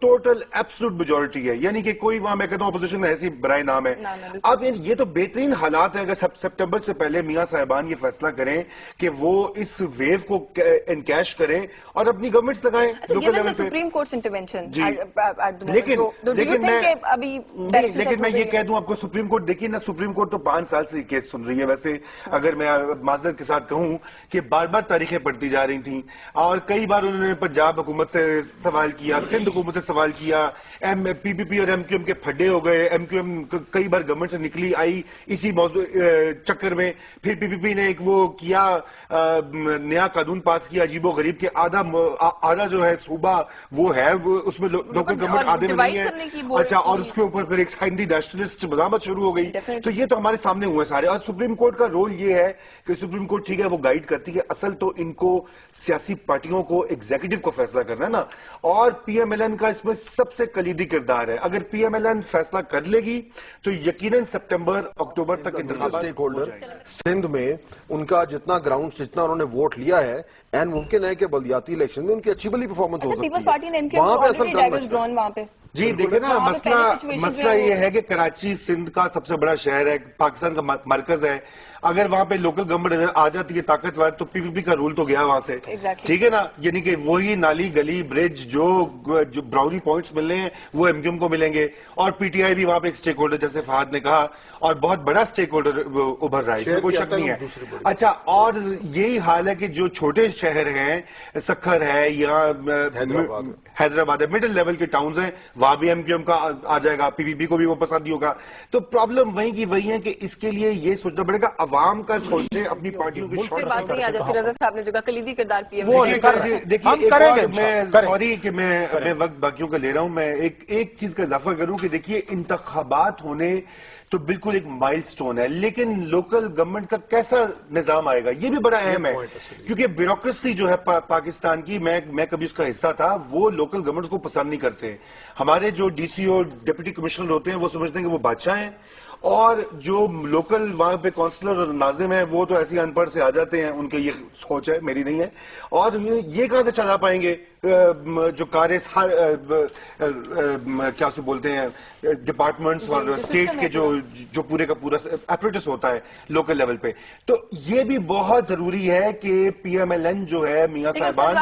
Total absolute majority ہے، یعنی کہ کوئی وہاں میں کہتا ہوں اپوزیشن ایسی برائے نام ہے. اب یہ تو بہترین حالات ہے اگر سپٹمبر سے پہلے میاں صاحبان یہ فیصلہ کریں کہ وہ اس ویو کو انکیش کریں اور اپنی گورنمنٹس لگائیں لوکل لیول پہ. سپریم کورٹ انٹرونشن لیکن میں یہ کہہ دوں آپ کو، سپریم کورٹ دیکھیے نا، سپریم کورٹ تو 5 سال سے یہ کیس سن رہی ہے. ویسے اگر میں معذرت کے ساتھ کہوں کہ بار بار تاریخیں پڑھتی جا رہی تھیں اور کئی بار انہوں نے پنجاب حکومت سے سوال کیا، سندھ حکومت سے سوال کیا، پی پی پی اور ایم کیو ایم کے پھڈے ہو گئے. ایم کیو ایم کئی بار گورنمنٹ سے نکلی آئی اسی موضوع چکر میں. پھر پی پی پی نے ایک وہ کیا نیا قانون پاس کیا عجیب و غریب کے آدھا جو ہے صوبہ وہ ہے اس میں لوکل گورنمنٹ آدھے میں نہیں ہے. اچھا، اور اس کے اوپر پھر ایک ہندی نیشنلسٹ مزاحمت شروع ہو گئی. تو یہ تو ہمارے سامنے ہوئے سارے. اور سپریم کورٹ کا رول یہ ہے کہ سپریم کورٹ ٹھیک ہے وہ گائیڈ کرتی ہے، اصل تو ان کو سیاسی پارٹیوں کو ایگزیکٹو کو فیصلہ کرنا ہے نا. اور پی ایم ایل این کا اس میں سب سے کلیدی کردار ہے. اگر پی ایم ایل این فیصلہ کر لے گی تو یقیناً سپٹمبر اکتوبر تک انتخابات. اسٹیک ہولڈر سندھ میں ان کا جتنا گراؤنڈ جتنا انہوں نے ووٹ لیا ہے، این ممکن ہے کہ بلدیاتی الیکشن میں ان کی اچھی بھلی پرفارمنس ہو سکتی ہے. وہاں پہ اصل وہاں پہ جی دیکھیں نا، مسئلہ یہ ہے کہ کراچی سندھ کا سب سے بڑا شہر ہے، پاکستان کا مرکز ہے. اگر وہاں پہ لوکل گورنمنٹ آ جاتی ہے طاقتور تو پی پی پی کا رول تو گیا وہاں سے. ٹھیک ہے نا، یعنی کہ وہی نالی گلی برج جو براؤنی پوائنٹس ملنے ہیں وہ ایم کیو ایم کو ملیں گے. اور پی ٹی آئی بھی وہاں پہ ایک سٹیک ہولڈر جیسے فہد نے کہا اور بہت بڑا سٹیک ہولڈر ابھر رہا ہے، اس میں کوئی شک نہیں ہے. اچھا، اور یہی حال ہے کہ جو چھوٹے شہر ہیں، سکھر ہے یا حیدرآباد ہے، مڈل لیول کے ٹاؤنز ہیں، وہاں بھی ایم کیو ایم کا آ جائے گا، پی پی پی کو بھی وہ پسند ہی ہوگا. تو پرابلم وہیں کی وہی ہے کہ اس کے لیے یہ سوچنا پڑے گا عوام کا سوچے اپنی پارٹیوں کی پھر بات نہیں آ جاتی. رضا صاحب نے جو کہا کلیدی کردار پیا. دیکھیے میں سوری کہ میں وقت باقیوں کا لے رہا ہوں، میں ایک چیز کا اضافہ کروں کہ دیکھیے انتخابات ہونے تو بالکل ایک مائل سٹون ہے، لیکن لوکل گورنمنٹ کا کیسا نظام آئے گا یہ بھی بڑا اہم ہے. کیونکہ بیوروکریسی جو ہے پاکستان کی، میں کبھی اس کا حصہ تھا، وہ لوکل گورنمنٹ کو پسند نہیں کرتے. ہمارے جو ڈی سی او ڈپٹی کمشنر ہوتے ہیں وہ سمجھتے ہیں کہ وہ بادشاہ ہیں، اور جو لوکل وہاں پہ کونسلر اور ناظم ہیں وہ تو ایسی ان پڑھ سے آ جاتے ہیں، ان کی یہ سوچ ہے، میری نہیں ہے. اور یہ کہاں سے چلا پائیں گے جو کارز کیا سے بولتے ہیں ڈپارٹمنٹس اور اسٹیٹ کے جو پورے کا پورا اپریٹس ہوتا ہے لوکل لیول پہ. تو یہ بھی بہت ضروری ہے کہ پی ایم ایل این جو ہے میاں صاحبان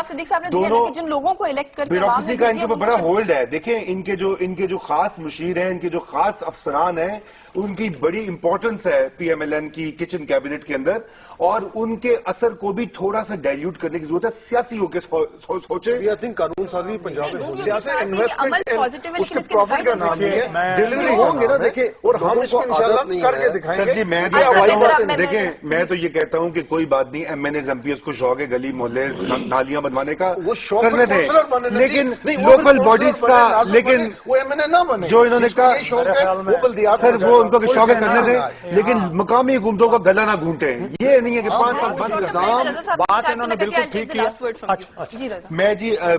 دونوں جن لوگوں کو الیکٹ کر بیوروکریسی کا ان کے اوپر بڑا ہولڈ ہے. دیکھیں ان کے جو خاص مشیر ہیں، ان کے جو خاص افسران ہیں، ان کی بڑی امپورٹنس ہے پی ایم ایل این کی کچن کیبنٹ کے اندر، اور ان کے اثر کو بھی تھوڑا سا ڈائلیوٹ کرنے کی ضرورت ہے. سیاسی ہو کے سوچے. قانون سازی پنجاب میں سیاست انویسٹمنٹ اس کے پروفٹ کا نام نہیں ہے، ڈیلیوری ہوں گے نا. دیکھیں اور ہم اس کو انشاءاللہ کر کے دکھائیں گے. سر جی دیکھیں میں تو یہ کہتا ہوں کہ کوئی بات نہیں، M N A's M P S کو شوق ہے گلی محلے نالیاں بنوانے کا، وہ شوق کرنے دیں، لیکن لوکل باڈیز کا، لیکن وہ ایم این اے نہ بنے جو انہوں نے کہا سر وہ ان کو شوق ہے کرنے دیں، لیکن مقامی حکومتوں کا گلا نہ گھونٹیں. یہ نہیں ہے کہ 5 سال بند بات انہوں نے بالکل ٹھیک کیا.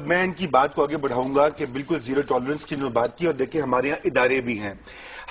میں ان کی بات کو آگے بڑھاؤں گا کہ بالکل زیرو ٹالرنس کی بات کی. اور دیکھیں ہمارے یہاں ادارے بھی ہیں،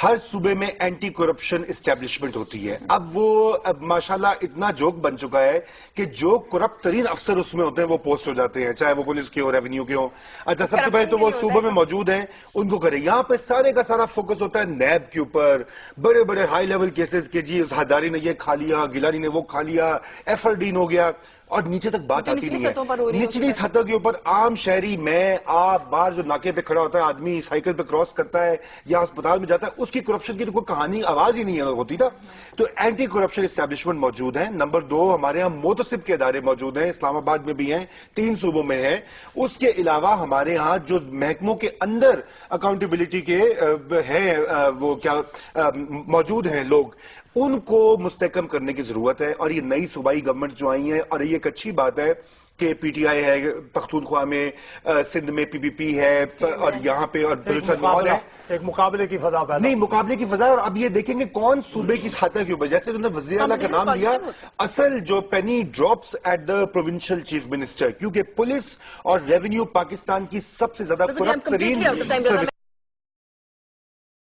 ہر صوبے میں اینٹی کرپشن اسٹیبلشمنٹ ہوتی ہے. اب وہ ماشاءاللہ اتنا جوک بن چکا ہے کہ جو کرپٹ ترین افسر اس میں ہوتے ہیں وہ پوسٹ ہو جاتے ہیں، چاہے وہ پولیس کے ہو، ریونیو کے ہو. اچھا، سب سے پہلے تو وہ صوبے میں موجود ہیں، ان کو کریں. یہاں پہ سارے کا سارا فوکس ہوتا ہے نیب کے اوپر، بڑے بڑے ہائی لیول کیسز کے، جی ہداری نے یہ کھا لیا، گیلانی نے وہ کھا لیا، ایف آر ڈین ہو گیا، اور نیچے تک بات آتی نہیں ہے. نچلی سطح کے اوپر عام شہری میں آپ باہر جو ناکے پہ کھڑا ہوتا ہے آدمی، سائیکل پہ کراس کرتا ہے یا اسپتال میں جاتا ہے، اس کی کرپشن کی تو کوئی کہانی آواز ہی نہیں ہوتی نا. تو اینٹی کرپشن اسٹیبلشمنٹ موجود ہیں. نمبر 2 ہمارے یہاں محتسب کے ادارے موجود ہیں، اسلام آباد میں بھی ہیں، 3 صوبوں میں ہیں. اس کے علاوہ ہمارے یہاں جو محکموں کے اندر اکاؤنٹیبلٹی کے ہیں وہ کیا موجود ہیں لوگ، ان کو مستحکم کرنے کی ضرورت ہے. اور یہ نئی صوبائی گورنمنٹ جو آئی ہیں، اور یہ ایک اچھی بات ہے کہ پی ٹی آئی ہے پختونخوا میں، سندھ میں پی پی پی ہے، اور یہاں پہ اور بلوچستان ہے. ایک مقابلے کی فضا پیدا نہیں، مقابلے کی فضا. اور اب یہ دیکھیں گے کون صوبے کی سطح کے اوپر، جیسے انہوں نے وزیر اعلیٰ کا نام لیا، اصل جو penny drops at the provincial chief minister, کیونکہ پولیس اور ریونیو پاکستان کی سب سے زیادہ کرپٹ ترین سروس